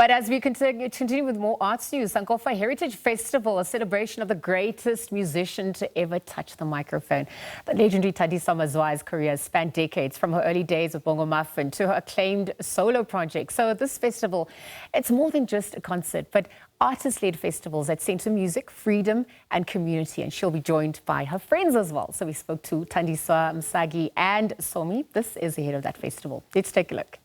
But as we continue with more arts news, Sankofa Heritage Festival, a celebration of the greatest musician to ever touch the microphone. The legendary Thandiswa Mazwai's career spanned decades, from her early days with Bongo Maffin to her acclaimed solo project. So this festival, it's more than just a concert, but artist-led festivals that center music, freedom and community. And she'll be joined by her friends as well. So we spoke to Thandiswa, Msaki and Somi. This is the head of that festival. Let's take a look.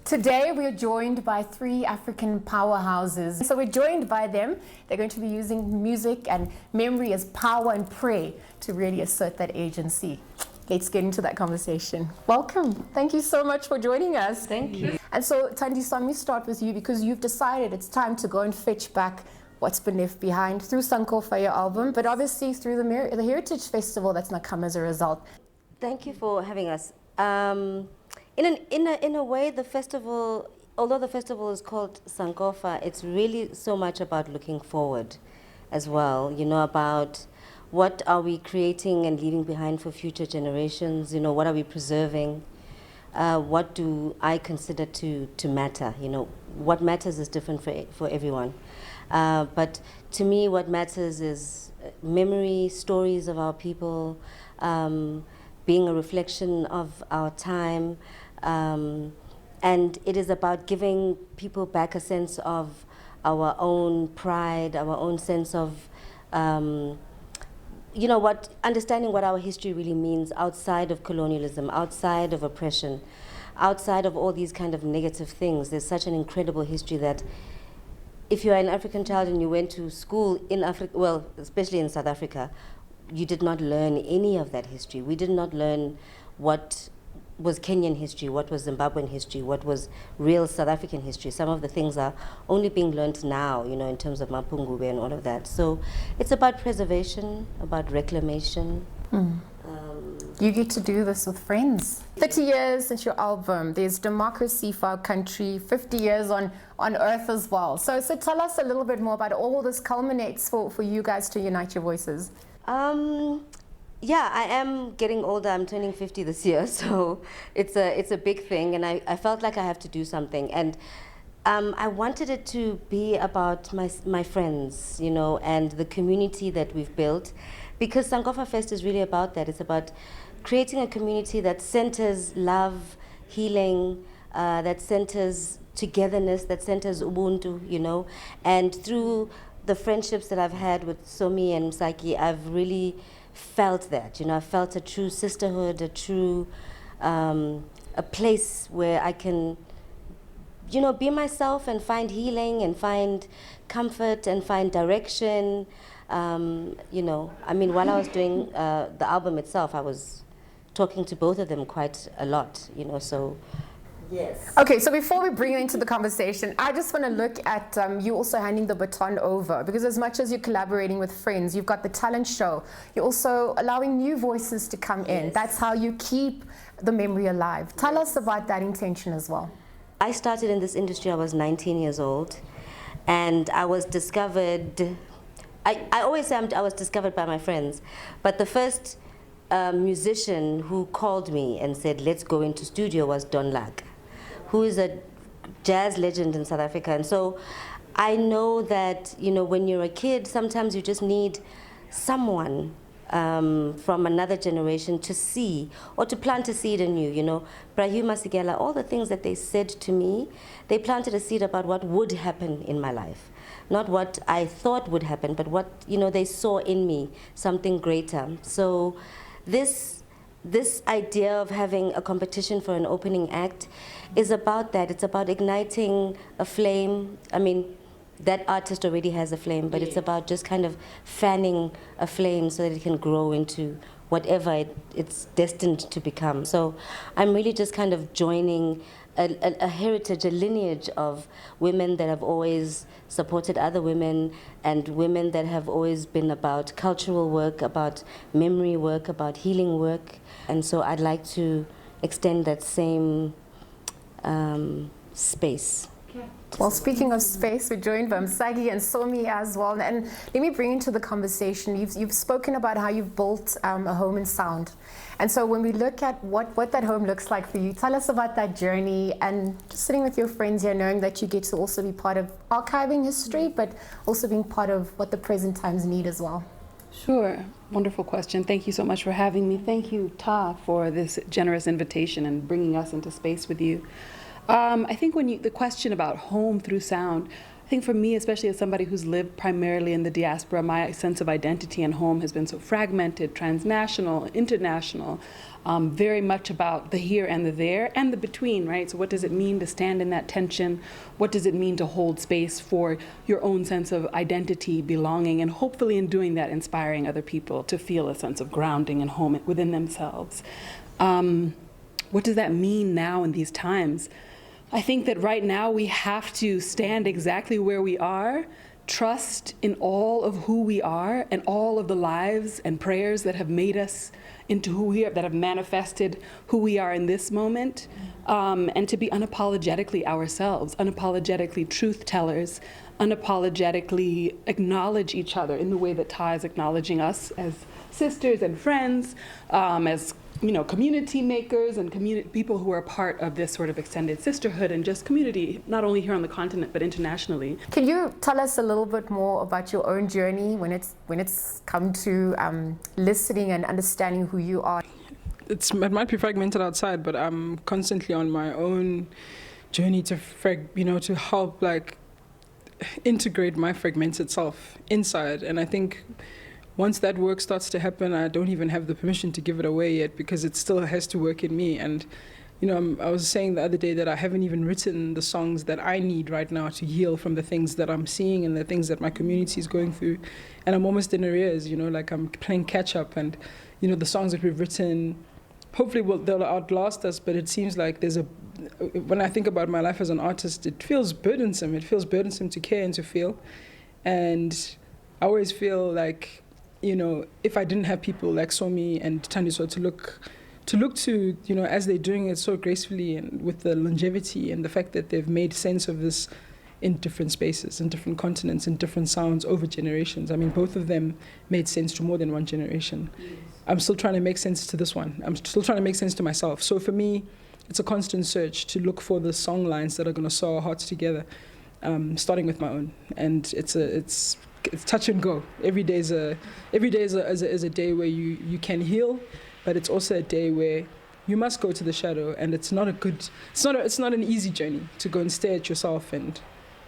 Today, we are joined by three African powerhouses. So we're joined by them. They're going to be using music and memory as power and prayer to really assert that agency. Let's get into that conversation. Welcome. Thank you so much for joining us. Thank you. And so, Thandiswa, let me start with you because you've decided it's time to go and fetch back what's been left behind through Sankofa, your album, but obviously through the Heritage Festival that's not come as a result. Thank you for having us. In a way, the festival, although the festival is called Sankofa, it's really so much about looking forward as well, you know, about what are we creating and leaving behind for future generations, you know, what are we preserving, what do I consider to matter, you know, what matters is different for everyone. But to me, what matters is memory, stories of our people, being a reflection of our time, and it is about giving people back a sense of our own pride, our own sense of, you know, understanding what our history really means outside of colonialism, outside of oppression, outside of all these kind of negative things. There's such an incredible history that if you're an African child and you went to school in Africa, well, especially in South Africa, you did not learn any of that history. We did not learn what was Kenyan history, what was Zimbabwean history, what was real South African history. Some of the things are only being learned now, you know, in terms of Mapungube and all of that. So it's about preservation, about reclamation. You get to do this with friends. 30 years since your album. There's democracy for our country, 50 years on earth as well. So tell us a little bit more about all this culminates for you guys to unite your voices. Yeah, I am getting older. I'm turning 50 this year, so it's a big thing, and I felt like I have to do something. And I wanted it to be about my friends, you know, and the community that we've built, because Sankofa Fest is really about that. It's about creating a community that centers love, healing, that centers togetherness, that centers Ubuntu, you know. And through the friendships that I've had with Somi and Msaki, I've really felt that, you know, I felt a true sisterhood, a true, a place where I can, you know, be myself and find healing and find comfort and find direction. You know, I mean, while I was doing the album itself, I was talking to both of them quite a lot, you know, so. Yes. Okay, so before we bring you into the conversation, I just want to look at you also handing the baton over, because as much as you're collaborating with friends, you've got the talent show, you're also allowing new voices to come in. That's how you keep the memory alive. Tell us about that intention as well. I started in this industry, I was 19 years old, and I was discovered, I always say I was discovered by my friends, but the first musician who called me and said, let's go into studio was Don Lag, who is a jazz legend in South Africa. And so I know that, you know, when you're a kid, sometimes you just need someone from another generation to see, or to plant a seed in you, you know. Brahima Sigela, all the things that they said to me, they planted a seed about what would happen in my life. Not what I thought would happen, but what, you know, they saw in me, something greater. So this idea of having a competition for an opening act is about that. It's about igniting a flame. I mean, that artist already has a flame, but it's about just kind of fanning a flame so that it can grow into whatever it's destined to become. So I'm really just kind of joining a heritage, a lineage of women that have always supported other women, and women that have always been about cultural work, about memory work, about healing work. And so I'd like to extend that same space. Well, speaking of space, we're joined by Msaki and Somi as well. And let me bring into the conversation, you've spoken about how you've built a home in sound. And so when we look at what that home looks like for you, tell us about that journey and just sitting with your friends here, knowing that you get to also be part of archiving history, but also being part of what the present times need as well. Sure. Wonderful question. Thank you so much for having me. Thank you, Ta, for this generous invitation and bringing us into space with you. I think the question about home through sound, I think for me, especially as somebody who's lived primarily in the diaspora, my sense of identity and home has been so fragmented, transnational, international, very much about the here and the there and the between, right? So what does it mean to stand in that tension? What does it mean to hold space for your own sense of identity, belonging, and hopefully in doing that, inspiring other people to feel a sense of grounding and home within themselves? What does that mean now in these times? I think that right now we have to stand exactly where we are, trust in all of who we are and all of the lives and prayers that have made us into who we are, that have manifested who we are in this moment, and to be unapologetically ourselves, unapologetically truth tellers, unapologetically acknowledge each other in the way that Ta is acknowledging us as sisters and friends, as community makers and people who are part of this sort of extended sisterhood and just community, not only here on the continent, but internationally. Can you tell us a little bit more about your own journey when it's come to listening and understanding who you are? It might be fragmented outside, but I'm constantly on my own journey to help integrate my fragmented self inside. And I think once that work starts to happen, I don't even have the permission to give it away yet because it still has to work in me. And I was saying the other day that I haven't even written the songs that I need right now to heal from the things that I'm seeing and the things that my community is going through. And I'm almost in arrears, I'm playing catch up. And the songs that we've written, hopefully they'll outlast us, but it seems like when I think about my life as an artist, it feels burdensome. It feels burdensome to care and to feel. And I always feel like, if I didn't have people like Somi and Thandiswa to look to, as they're doing it so gracefully and with the longevity and the fact that they've made sense of this in different spaces, in different continents, in different sounds over generations. I mean, both of them made sense to more than one generation. Yes. I'm still trying to make sense to this one. I'm still trying to make sense to myself. So for me, it's a constant search to look for the song lines that are going to sew our hearts together, starting with my own. And it's touch and go. Every day is a day where you can heal, but it's also a day where you must go to the shadow, and it's not an easy journey to go and stare at yourself and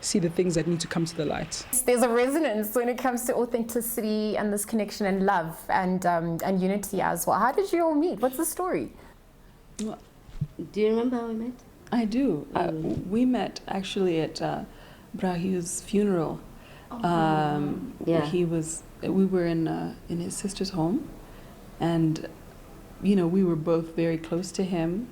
see the things that need to come to the light. There's a resonance when it comes to authenticity and this connection and love and unity as well. How did you all meet? What's the story? Do you remember how we met? I do. We met actually at Brahu's funeral. Yeah. We were in his sister's home, and we were both very close to him,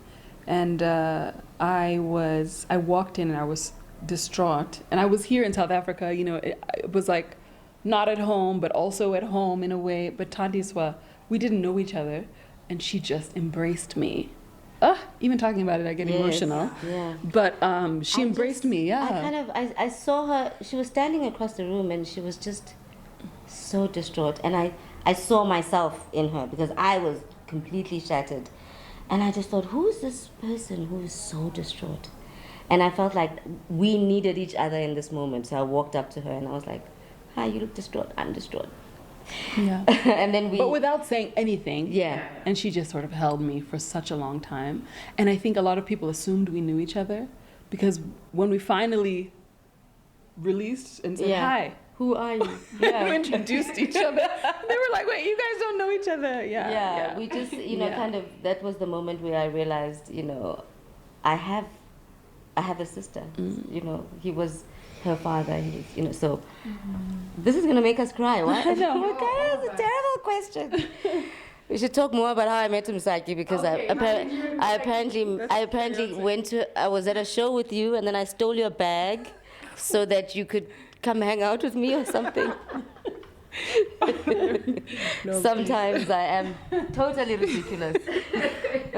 and I walked in and I was distraught, and I was here in South Africa. It was like not at home but also at home in a way. But Thandiswa, we didn't know each other, and she just embraced me. Even talking about it, I get emotional. Yeah. But she embraced me. Yeah. I saw her. She was standing across the room, and she was just so distraught. And I saw myself in her because I was completely shattered. And I just thought, who is this person who is so distraught? And I felt like we needed each other in this moment. So I walked up to her and I was like, "Hi, you look distraught. I'm distraught." Yeah. And then but without saying anything. Yeah. And she just sort of held me for such a long time. And I think a lot of people assumed we knew each other because when we finally released and said, "Hi, who are you?" we introduced each other. They were like, "Wait, you guys don't know each other." Yeah. We just, kind of, that was the moment where I realized, I have a sister. He was her father. He was, so this is gonna make us cry. What? I know. Okay, it's a terrible question. We should talk more about how I met Msaki because I apparently I was at a show with you and then I stole your bag so that you could come hang out with me or something. No, Sometimes I am totally ridiculous.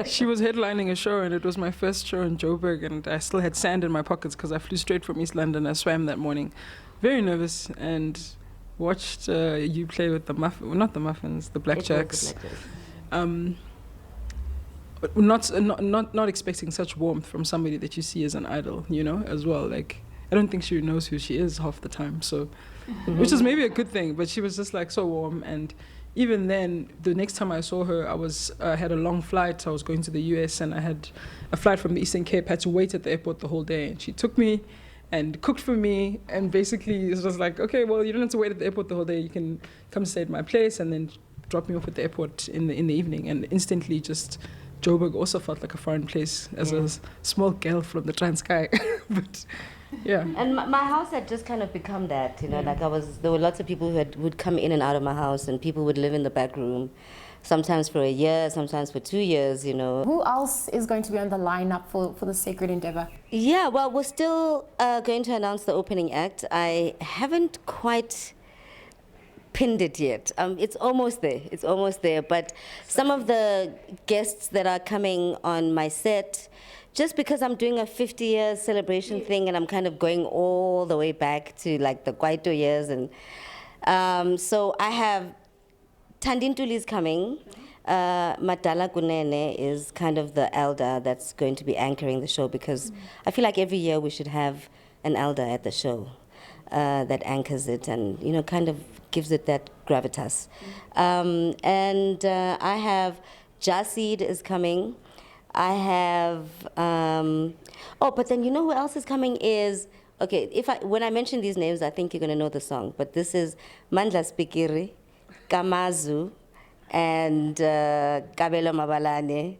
she was headlining a show, and it was my first show in Joburg, and I still had sand in my pockets because I flew straight from East London. I swam that morning, very nervous, and watched you play with the not the muffins, the blackjacks. Not expecting such warmth from somebody that you see as an idol, you know, as well. Like, I don't think she knows who she is half the time, so which is maybe a good thing. But she was just like so warm, and even then, the next time I saw her, I had a long flight. I was going to the US, and I had a flight from the Eastern Cape. I had to wait at the airport the whole day, and she took me and cooked for me, and basically it was like, okay, well, you don't have to wait at the airport the whole day. You can come stay at my place, and then drop me off at the airport in the evening. And instantly, just Joburg also felt like a foreign place as a small girl from the Transkei. But yeah. And my house had just kind of become that, you know, like there were lots of people who would come in and out of my house, and people would live in the back room, sometimes for a year, sometimes for 2 years, you know. Who else is going to be on the lineup for the Sacred Endeavor? Yeah, well, we're still going to announce the opening act. I haven't quite pinned it yet. It's almost there, but some of the guests that are coming on my set, just because I'm doing a 50-year celebration thing, and I'm kind of going all the way back to like the Kwaito years, and so I have Thandintuli's coming. Madala Kunene is kind of the elder that's going to be anchoring the show, because I feel like every year we should have an elder at the show that anchors it and, you know, kind of gives it that gravitas. And I have Jasid is coming. I have, but then you know who else is coming is, okay, when I mention these names, I think you're going to know the song, but this is Mandla Spikiri, Kamazu, and Kabelo Mabalane.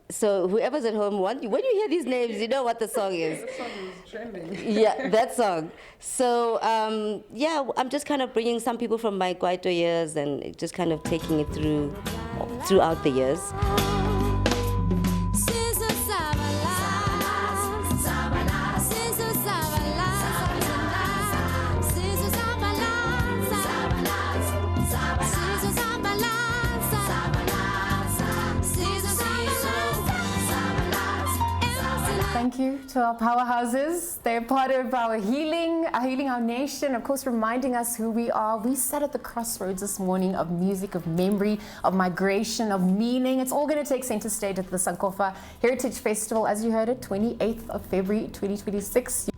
So whoever's at home, when you hear these names, you know what the song is. That song is trending. Yeah, that song. So yeah, I'm just kind of bringing some people from my Kwaito years and just kind of taking it throughout the years. Thank you to our powerhouses. They're part of our healing our nation, of course, reminding us who we are. We sat at the crossroads this morning of music, of memory, of migration, of meaning. It's all going to take center stage at the Sankofa Heritage Festival, as you heard it, 28th of February 2026.